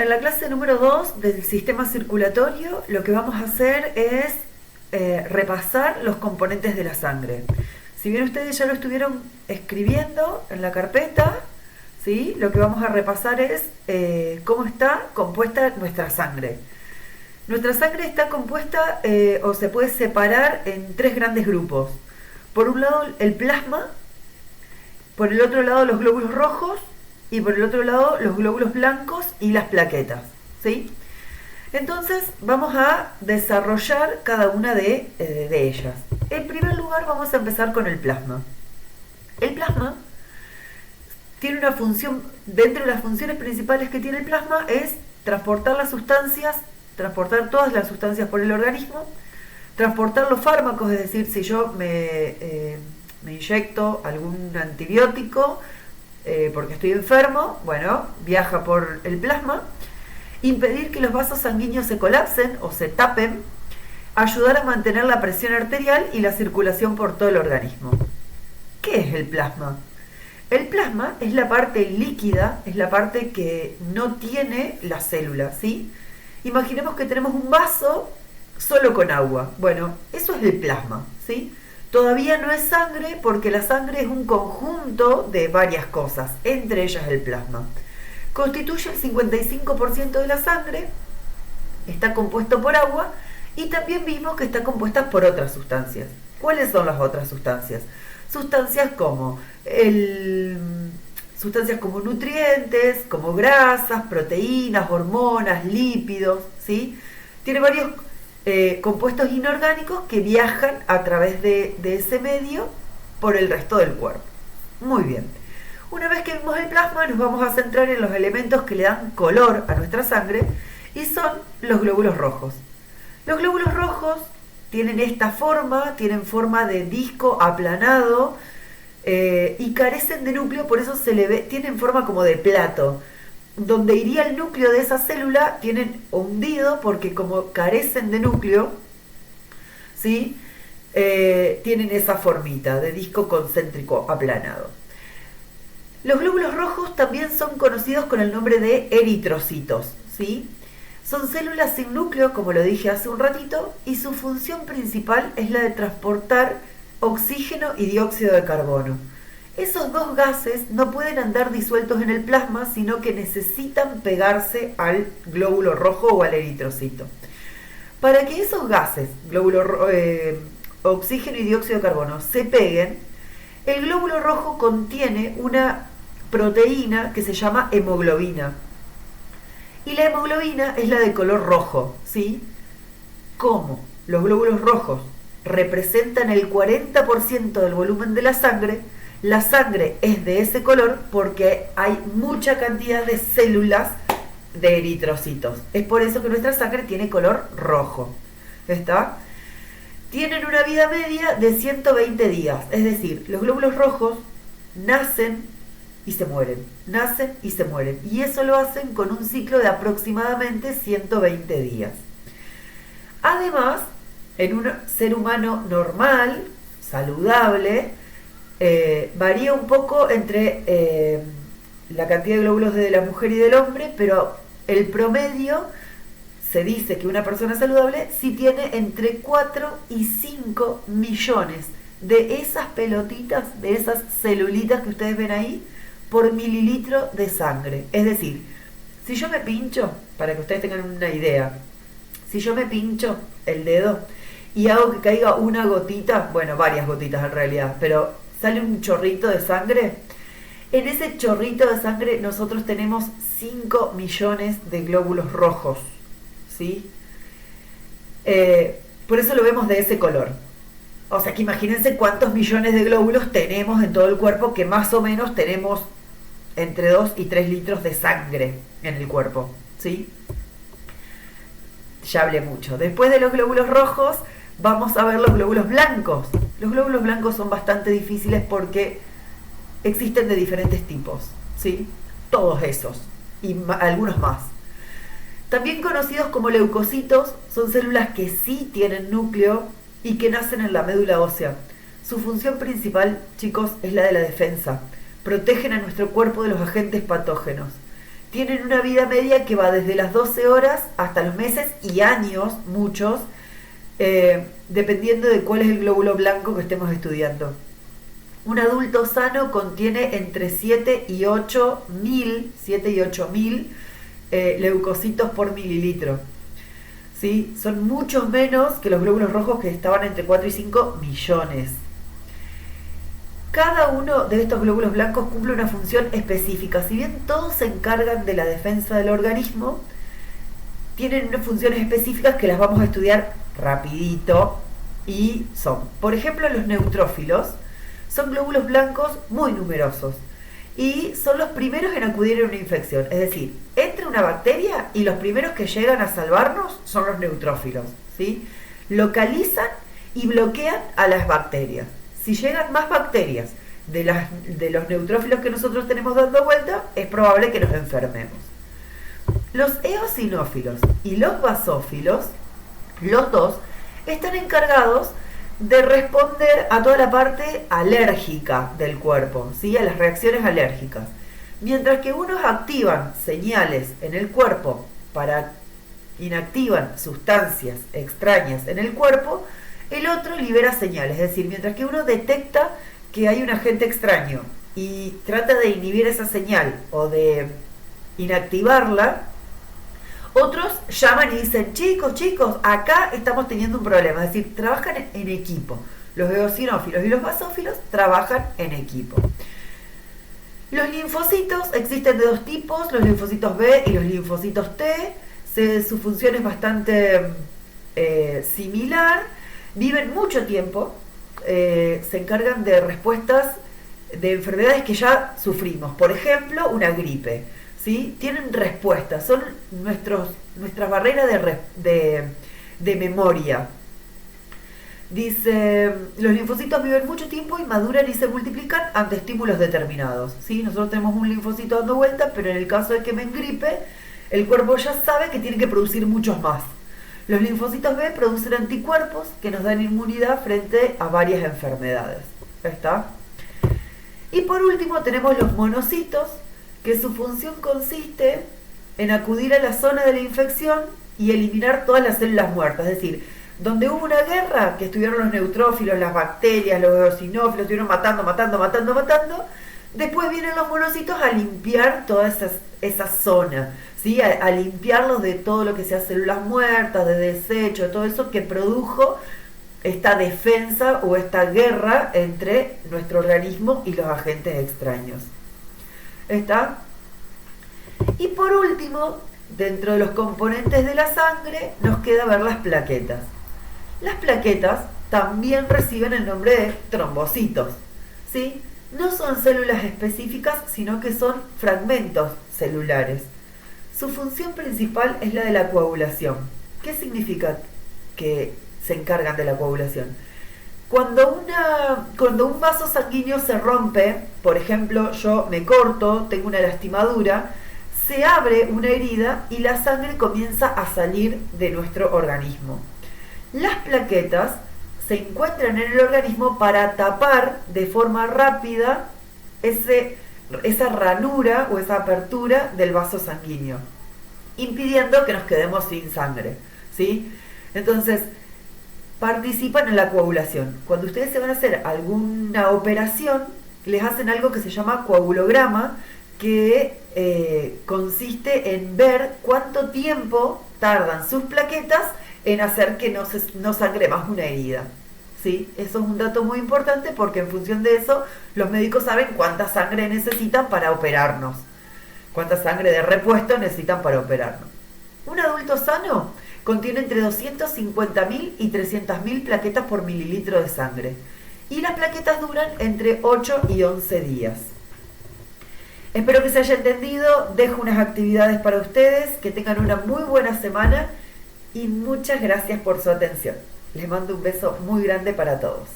En la clase número 2 del sistema circulatorio lo que vamos a hacer es repasar los componentes de la sangre. Si bien ustedes ya lo estuvieron escribiendo en la carpeta, ¿sí? Lo que vamos a repasar es cómo está compuesta nuestra sangre. Nuestra sangre está compuesta o se puede separar en tres grandes grupos. Por un lado el plasma, por el otro lado los glóbulos rojos y por el otro lado los glóbulos blancos y las plaquetas, ¿sí? Entonces vamos a desarrollar cada una de ellas. En primer lugar vamos a empezar con el plasma. El plasma tiene una función, dentro de las funciones principales que tiene el plasma es transportar las sustancias, transportar todas las sustancias por el organismo, transportar los fármacos, es decir, si yo me inyecto algún antibiótico porque estoy enfermo, bueno, viaja por el plasma, impedir que los vasos sanguíneos se colapsen o se tapen, ayudar a mantener la presión arterial y la circulación por todo el organismo. ¿Qué es el plasma? El plasma es la parte líquida, es la parte que no tiene la célula, ¿sí? Imaginemos que tenemos un vaso solo con agua. Bueno, eso es el plasma, ¿sí? Todavía no es sangre porque la sangre es un conjunto de varias cosas, entre ellas el plasma. Constituye el 55% de la sangre, está compuesto por agua y también vimos que está compuesta por otras sustancias. ¿Cuáles son las otras sustancias? Sustancias como nutrientes, como grasas, proteínas, hormonas, lípidos, ¿sí? Tiene varios compuestos inorgánicos que viajan a través de ese medio por el resto del cuerpo. Muy bien. Una vez que vimos el plasma, nos vamos a centrar en los elementos que le dan color a nuestra sangre y son los glóbulos rojos. Los glóbulos rojos tienen esta forma, tienen forma de disco aplanado y carecen de núcleo, por eso se le ve, tienen forma como de plato. Donde iría el núcleo de esa célula tienen hundido porque como carecen de núcleo, ¿sí? Tienen esa formita de disco concéntrico aplanado. Los glóbulos rojos también son conocidos con el nombre de eritrocitos, ¿sí? Son células sin núcleo, como lo dije hace un ratito, y su función principal es la de transportar oxígeno y dióxido de carbono. Esos dos gases no pueden andar disueltos en el plasma, sino que necesitan pegarse al glóbulo rojo o al eritrocito. Para que esos gases, oxígeno y dióxido de carbono, se peguen, el glóbulo rojo contiene una proteína que se llama hemoglobina. Y la hemoglobina es la de color rojo, ¿sí? Como los glóbulos rojos representan el 40% del volumen de la sangre es de ese color porque hay mucha cantidad de células de eritrocitos. Es por eso que nuestra sangre tiene color rojo. ¿Está? Tienen una vida media de 120 días. Es decir, los glóbulos rojos nacen y se mueren. Nacen y se mueren. Y eso lo hacen con un ciclo de aproximadamente 120 días. Además, en un ser humano normal, saludable, varía un poco entre la cantidad de glóbulos de la mujer y del hombre, pero el promedio se dice que una persona saludable sí tiene entre 4 y 5 millones de esas pelotitas, de esas celulitas que ustedes ven ahí, por mililitro de sangre. Es decir, si yo me pincho, para que ustedes tengan una idea, si yo me pincho el dedo y hago que caiga una gotita, bueno, varias gotitas en realidad, pero sale un chorrito de sangre, en ese chorrito de sangre nosotros tenemos 5 millones de glóbulos rojos, ¿sí? Por eso lo vemos de ese color. O sea que imagínense cuántos millones de glóbulos tenemos en todo el cuerpo, que más o menos tenemos entre 2 y 3 litros de sangre en el cuerpo, ¿sí? Ya hablé mucho. Después de los glóbulos rojos, vamos a ver los glóbulos blancos. Los glóbulos blancos son bastante difíciles porque existen de diferentes tipos, ¿sí? Todos esos y algunos más. También conocidos como leucocitos, son células que sí tienen núcleo y que nacen en la médula ósea. Su función principal, chicos, es la de la defensa. Protegen a nuestro cuerpo de los agentes patógenos. tienen una vida media que va desde las 12 horas hasta los meses y años, muchos, dependiendo de cuál es el glóbulo blanco que estemos estudiando. Un adulto sano contiene entre 7 y 8 mil leucocitos por mililitro. ¿Sí? Son muchos menos que los glóbulos rojos, que estaban entre 4 y 5 millones. Cada uno de estos glóbulos blancos cumple una función específica. Si bien todos se encargan de la defensa del organismo, tienen unas funciones específicas que las vamos a estudiar rapidito, y son, por ejemplo, los neutrófilos. Son glóbulos blancos muy numerosos y son los primeros en acudir a una infección. Es decir, entra una bacteria y los primeros que llegan a salvarnos son los neutrófilos, ¿sí? Localizan y bloquean a las bacterias. Si llegan más bacterias de los neutrófilos que nosotros tenemos dando vuelta, es probable que nos enfermemos. Los eosinófilos y los basófilos, los dos, están encargados de responder a toda la parte alérgica del cuerpo, ¿sí? A las reacciones alérgicas. Mientras que unos activan señales en el cuerpo inactivan sustancias extrañas en el cuerpo, el otro libera señales. Es decir, mientras que uno detecta que hay un agente extraño y trata de inhibir esa señal o de inactivarla, otros llaman y dicen, chicos, acá estamos teniendo un problema. Es decir, trabajan en equipo. Los eosinófilos y los basófilos trabajan en equipo. Los linfocitos existen de dos tipos, los linfocitos B y los linfocitos T. Su función es bastante similar. Viven mucho tiempo. Se encargan de respuestas de enfermedades que ya sufrimos. Por ejemplo, una gripe. ¿Sí? Tienen respuestas, son nuestra barrera de memoria. Dice, los linfocitos viven mucho tiempo y maduran y se multiplican ante estímulos determinados. ¿Sí? Nosotros tenemos un linfocito dando vuelta, pero en el caso de que me engripe, el cuerpo ya sabe que tiene que producir muchos más. Los linfocitos B producen anticuerpos que nos dan inmunidad frente a varias enfermedades. ¿Está? Y por último tenemos los monocitos, que su función consiste en acudir a la zona de la infección y eliminar todas las células muertas. Es decir, donde hubo una guerra, que estuvieron los neutrófilos, las bacterias, los eosinófilos, estuvieron matando, después vienen los monocitos a limpiar toda esa zona, ¿sí? A limpiarlos de todo lo que sea células muertas, de desecho, todo eso que produjo esta defensa o esta guerra entre nuestro organismo y los agentes extraños. ¿Está? Y por último, dentro de los componentes de la sangre, nos queda ver las plaquetas. Las plaquetas también reciben el nombre de trombocitos, ¿sí? No son células específicas, sino que son fragmentos celulares. Su función principal es la de la coagulación. ¿Qué significa que se encargan de la coagulación? Cuando un vaso sanguíneo se rompe, por ejemplo, yo me corto, tengo una lastimadura, se abre una herida y la sangre comienza a salir de nuestro organismo. Las plaquetas se encuentran en el organismo para tapar de forma rápida esa ranura o esa apertura del vaso sanguíneo, impidiendo que nos quedemos sin sangre, ¿sí? Entonces, participan en la coagulación. Cuando ustedes se van a hacer alguna operación, les hacen algo que se llama coagulograma, que consiste en ver cuánto tiempo tardan sus plaquetas en hacer que no sangre más una herida. ¿Sí? Eso es un dato muy importante, porque en función de eso los médicos saben cuánta sangre necesitan para operarnos, cuánta sangre de repuesto necesitan para operarnos. Un adulto sano contiene entre 250.000 y 300.000 plaquetas por mililitro de sangre. Y las plaquetas duran entre 8 y 11 días. Espero que se haya entendido. Dejo unas actividades para ustedes. Que tengan una muy buena semana. Y muchas gracias por su atención. Les mando un beso muy grande para todos.